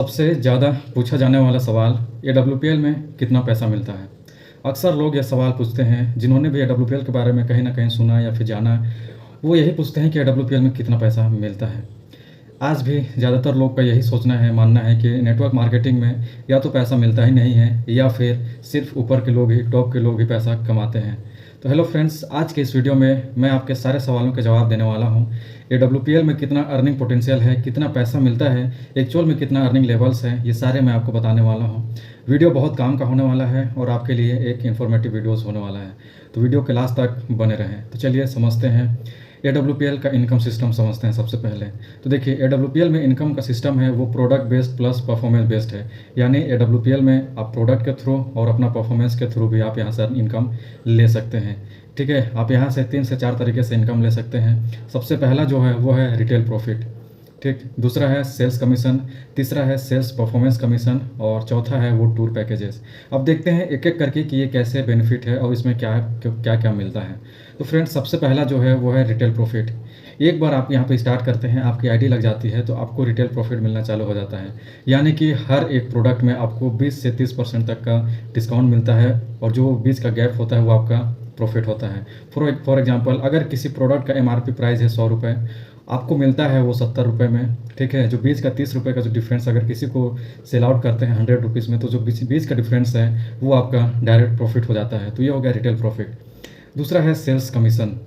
सबसे ज़्यादा पूछा जाने वाला सवाल AWPL में कितना पैसा मिलता है। अक्सर लोग यह सवाल पूछते हैं, जिन्होंने भी AWPL के बारे में कहीं न कहीं सुना या फिर जाना, वो यही पूछते हैं कि AWPL में कितना पैसा मिलता है। आज भी ज़्यादातर लोग का यही सोचना है, मानना है कि नेटवर्क मार्केटिंग में या तो पैसा मिलता ही नहीं है या फिर सिर्फ ऊपर के लोग ही, टॉप के लोग ही पैसा कमाते हैं। तो हेलो फ्रेंड्स, आज के इस वीडियो में मैं आपके सारे सवालों के जवाब देने वाला हूं। AWPL में कितना अर्निंग पोटेंशियल है, कितना पैसा मिलता है, एक्चुअल में कितना अर्निंग लेवल्स है, ये सारे मैं आपको बताने वाला हूं। वीडियो बहुत काम का होने वाला है और आपके लिए एक इन्फॉर्मेटिव वीडियोज़ होने वाला है, तो वीडियो के लास्ट तक बने रहें। तो चलिए समझते हैं AWPL का इनकम सिस्टम समझते हैं सबसे पहले। तो देखिए, AWPL में इनकम का सिस्टम है वो product based plus performance based है। यानी AWPL में आप प्रोडक्ट के थ्रू और अपना परफॉर्मेंस के थ्रू भी आप यहाँ से इनकम ले सकते हैं। ठीक है, आप यहाँ से 3 से 4 तरीके से इनकम ले सकते हैं। सबसे पहला जो है वो है रिटेल प्रॉफिट, ठीक। दूसरा है सेल्स कमीशन, तीसरा है सेल्स परफॉर्मेंस कमीशन और चौथा है वो टूर पैकेजेस। अब देखते हैं एक एक करके कि ये कैसे बेनिफिट है और इसमें क्या क्या क्या मिलता है। तो फ्रेंड्स, सबसे पहला जो है वो है रिटेल प्रॉफिट। एक बार आप यहाँ पे स्टार्ट करते हैं, आपकी आईडी लग जाती है तो आपको रिटेल प्रॉफिट मिलना चालू हो जाता है। यानी कि हर एक प्रोडक्ट में आपको 20 से 30% तक का डिस्काउंट मिलता है और जो बीच का गैप होता है वो आपका प्रॉफिट होता है। फॉर एग्जांपल, अगर किसी प्रोडक्ट का MRP प्राइस है 100 रुपये, आपको मिलता है वो 70 रुपये में, ठीक है। जो बीच का 30 रुपये का जो डिफरेंस अगर किसी को सेल आउट करते हैं 100 रुपीज़ में, तो जो बीच का डिफरेंस है वो आपका डायरेक्ट प्रॉफिट हो जाता है। तो ये हो गया रिटेल प्रॉफिट। दूसरा है sales commission.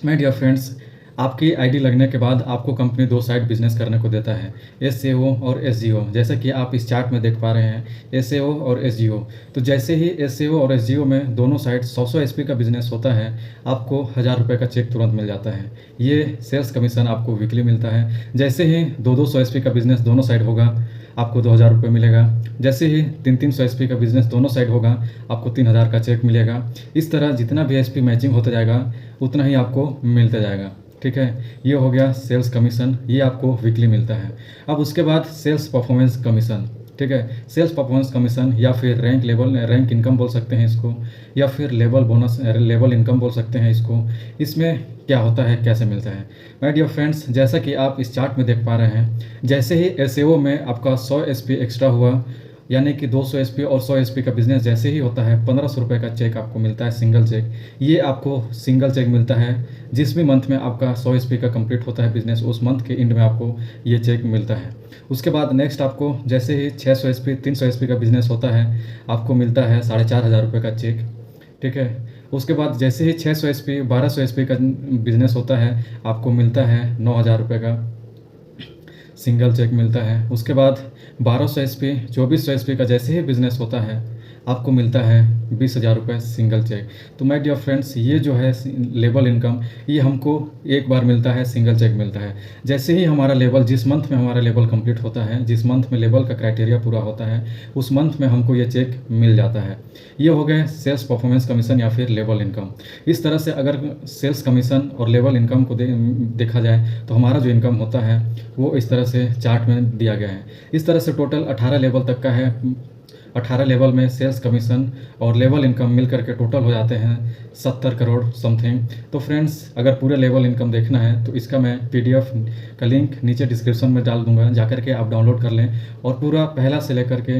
My dear friends, आपकी आईडी लगने के बाद आपको कंपनी 2 साइड बिजनेस करने को देता है, SAO और SGO। जैसा कि आप इस चार्ट में देख पा रहे हैं, SAO और SGO। तो जैसे ही SAO और SGO में दोनों साइड 100 SP का बिजनेस होता है, आपको 1000 रुपये का चेक तुरंत मिल जाता है। ये सेल्स कमीशन आपको वीकली मिलता है। जैसे ही 200 SP का बिजनेस दोनों साइड होगा, आपको 2000 रुपये मिलेगा। जैसे ही 300 SP का बिजनेस दोनों साइड होगा, आपको 3000 का चेक मिलेगा। इस तरह जितना भी SP मैचिंग होता जाएगा उतना ही आपको मिलता जाएगा, ठीक है। ये हो गया सेल्स कमीशन, ये आपको वीकली मिलता है। अब उसके बाद सेल्स परफॉर्मेंस कमीशन, ठीक है। सेल्स परफॉर्मेंस कमीशन या फिर रैंक इनकम बोल सकते हैं इसको, या फिर लेवल इनकम बोल सकते हैं इसको। इसमें क्या होता है, कैसे मिलता है? माय डियर फ्रेंड्स, जैसा कि आप इस चार्ट में देख पा रहे हैं, जैसे ही SAO में आपका 100 SP एक्स्ट्रा हुआ, यानी कि 200 SP और 100 SP का बिजनेस जैसे ही होता है, 1500 रुपये का चेक आपको मिलता है, सिंगल चेक। ये आपको सिंगल चेक मिलता है। जिस भी मंथ में आपका 100 SP का कंप्लीट होता है बिजनेस, उस मंथ के एंड में आपको ये चेक मिलता है। उसके बाद नेक्स्ट आपको जैसे ही 600 SP 300 SP का बिजनेस होता है, आपको मिलता है 4500 रुपये का चेक, ठीक है। उसके बाद जैसे ही 600 SP 1200 SP का बिजनेस होता है, आपको मिलता है 9000 रुपये का सिंगल चेक मिलता है। उसके बाद 1200 SP 2400 SP का जैसे ही बिजनेस होता है, आपको मिलता है 20,000 रुपये सिंगल चेक। तो माय डियर फ्रेंड्स, ये जो है लेवल इनकम, ये हमको एक बार मिलता है, सिंगल चेक मिलता है। जैसे ही हमारा लेवल, जिस मंथ में हमारा लेवल कंप्लीट होता है, जिस मंथ में लेवल का क्राइटेरिया पूरा होता है, उस मंथ में हमको ये चेक मिल जाता है। ये हो गए सेल्स परफॉर्मेंस कमीशन या फिर लेवल इनकम। इस तरह से अगर सेल्स कमीशन और लेवल इनकम को देखा जाए तो हमारा जो इनकम होता है वो इस तरह से चार्ट में दिया गया है। इस तरह से टोटल 18 लेवल तक का है। 18 लेवल में सेल्स कमीशन और लेवल इनकम मिल करके टोटल हो जाते हैं 70 करोड़ समथिंग। तो फ्रेंड्स, अगर पूरे लेवल इनकम देखना है तो इसका मैं PDF का लिंक नीचे डिस्क्रिप्शन में डाल दूंगा, जाकर के आप डाउनलोड कर लें और पूरा पहला से लेकर के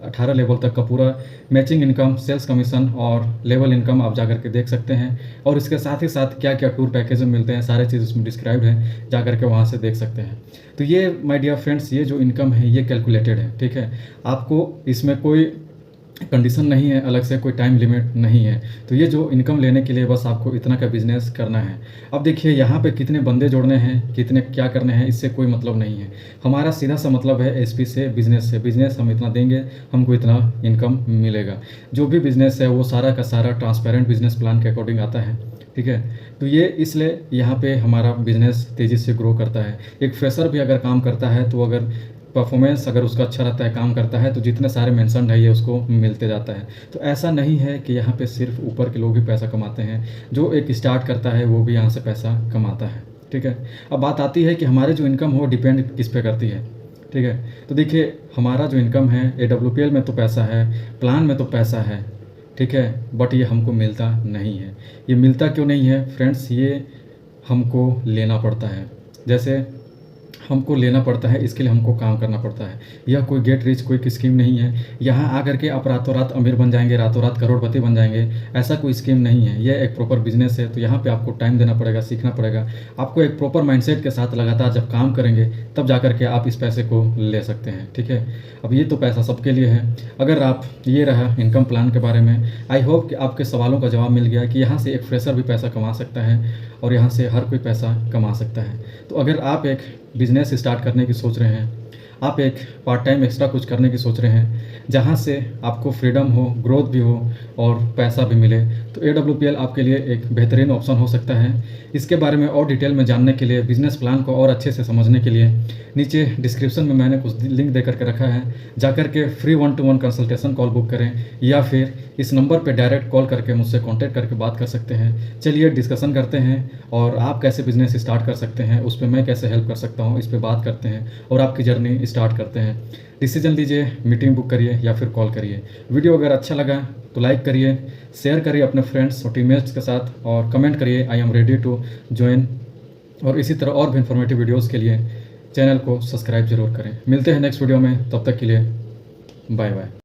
18 लेवल तक का पूरा मैचिंग इनकम, सेल्स कमीशन और लेवल इनकम आप जाकर के देख सकते हैं। और इसके साथ ही साथ क्या क्या टूर पैकेज मिलते हैं, सारे चीज़ उसमें डिस्क्राइब्ड है, जा करके वहाँ से देख सकते हैं। तो ये माय डियर फ्रेंड्स, ये जो इनकम है ये कैलकुलेटेड है, ठीक है। आपको इसमें कोई कंडीशन नहीं है, अलग से कोई टाइम लिमिट नहीं है। तो ये जो इनकम लेने के लिए बस आपको इतना का बिजनेस करना है। अब देखिए, यहाँ पे कितने बंदे जोड़ने हैं, कितने क्या करने हैं, इससे कोई मतलब नहीं है। हमारा सीधा सा मतलब है SP से, बिजनेस से। बिजनेस हम इतना देंगे, हमको इतना इनकम मिलेगा। जो भी बिजनेस है वो सारा का सारा ट्रांसपेरेंट बिजनेस प्लान के अकॉर्डिंग आता है, ठीक है। तो ये इसलिए यहाँ पे हमारा बिजनेस तेज़ी से ग्रो करता है। एक फ्रेशर भी अगर काम करता है तो अगर परफॉर्मेंस अगर उसका अच्छा रहता है, काम करता है, तो जितने सारे मेंशन है ये उसको मिलते जाता है। तो ऐसा नहीं है कि यहाँ पे सिर्फ ऊपर के लोग ही पैसा कमाते हैं, जो एक स्टार्ट करता है वो भी यहाँ से पैसा कमाता है, ठीक है। अब बात आती है कि हमारे जो इनकम हो डिपेंड किस पे करती है, ठीक है। तो देखिए, हमारा जो इनकम है AWPL में तो पैसा है, प्लान में तो पैसा है, ठीक है, बट ये हमको मिलता नहीं है। ये मिलता क्यों नहीं है फ्रेंड्स? ये हमको लेना पड़ता है। जैसे हमको लेना पड़ता है, इसके लिए हमको काम करना पड़ता है। यह कोई गेट रिच क्विक स्कीम नहीं है। यहाँ आकर के आप रातों रात अमीर बन जाएंगे, रातों रात करोड़पति बन जाएंगे, ऐसा कोई स्कीम नहीं है। यह एक प्रॉपर बिजनेस है। तो यहाँ पे आपको टाइम देना पड़ेगा, सीखना पड़ेगा। आपको एक प्रॉपर माइंडसेट के साथ लगातार जब काम करेंगे तब जा कर के आप इस पैसे को ले सकते हैं। ठीक है, अब ये तो पैसा सबके लिए है। अगर आप, ये रहा इनकम प्लान के बारे में। आई होप कि आपके सवालों का जवाब मिल गया कि यहाँ से एक फ्रेशर भी पैसा कमा सकता है और यहाँ से हर कोई पैसा कमा सकता है। तो अगर आप एक बिज़नेस स्टार्ट करने की सोच रहे हैं, आप एक पार्ट टाइम एक्स्ट्रा कुछ करने की सोच रहे हैं जहाँ से आपको फ्रीडम हो, ग्रोथ भी हो और पैसा भी मिले, तो AWPL आपके लिए एक बेहतरीन ऑप्शन हो सकता है। इसके बारे में और डिटेल में जानने के लिए, बिज़नेस प्लान को और अच्छे से समझने के लिए नीचे डिस्क्रिप्शन में मैंने कुछ लिंक दे करके रखा है। जाकर के free 1-to-1 consultation call book करें या फिर इस नंबर पे डायरेक्ट कॉल करके मुझसे कांटेक्ट करके बात कर सकते हैं। चलिए डिस्कशन करते हैं और आप कैसे बिज़नेस स्टार्ट कर सकते हैं, उस पर मैं कैसे हेल्प कर सकता हूँ, इस पर बात करते हैं और आपकी जर्नी स्टार्ट करते हैं। डिसीजन लीजिए, मीटिंग बुक करिए या फिर कॉल करिए। वीडियो अगर अच्छा लगा तो लाइक करिए, शेयर करिए अपने फ्रेंड्स और टीममेट्स के साथ और कमेंट करिए I am ready to join. और इसी तरह और भी इन्फॉर्मेटिव वीडियोज़ के लिए चैनल को सब्सक्राइब जरूर करें। मिलते हैं नेक्स्ट वीडियो में, तब तक के लिए बाय बाय।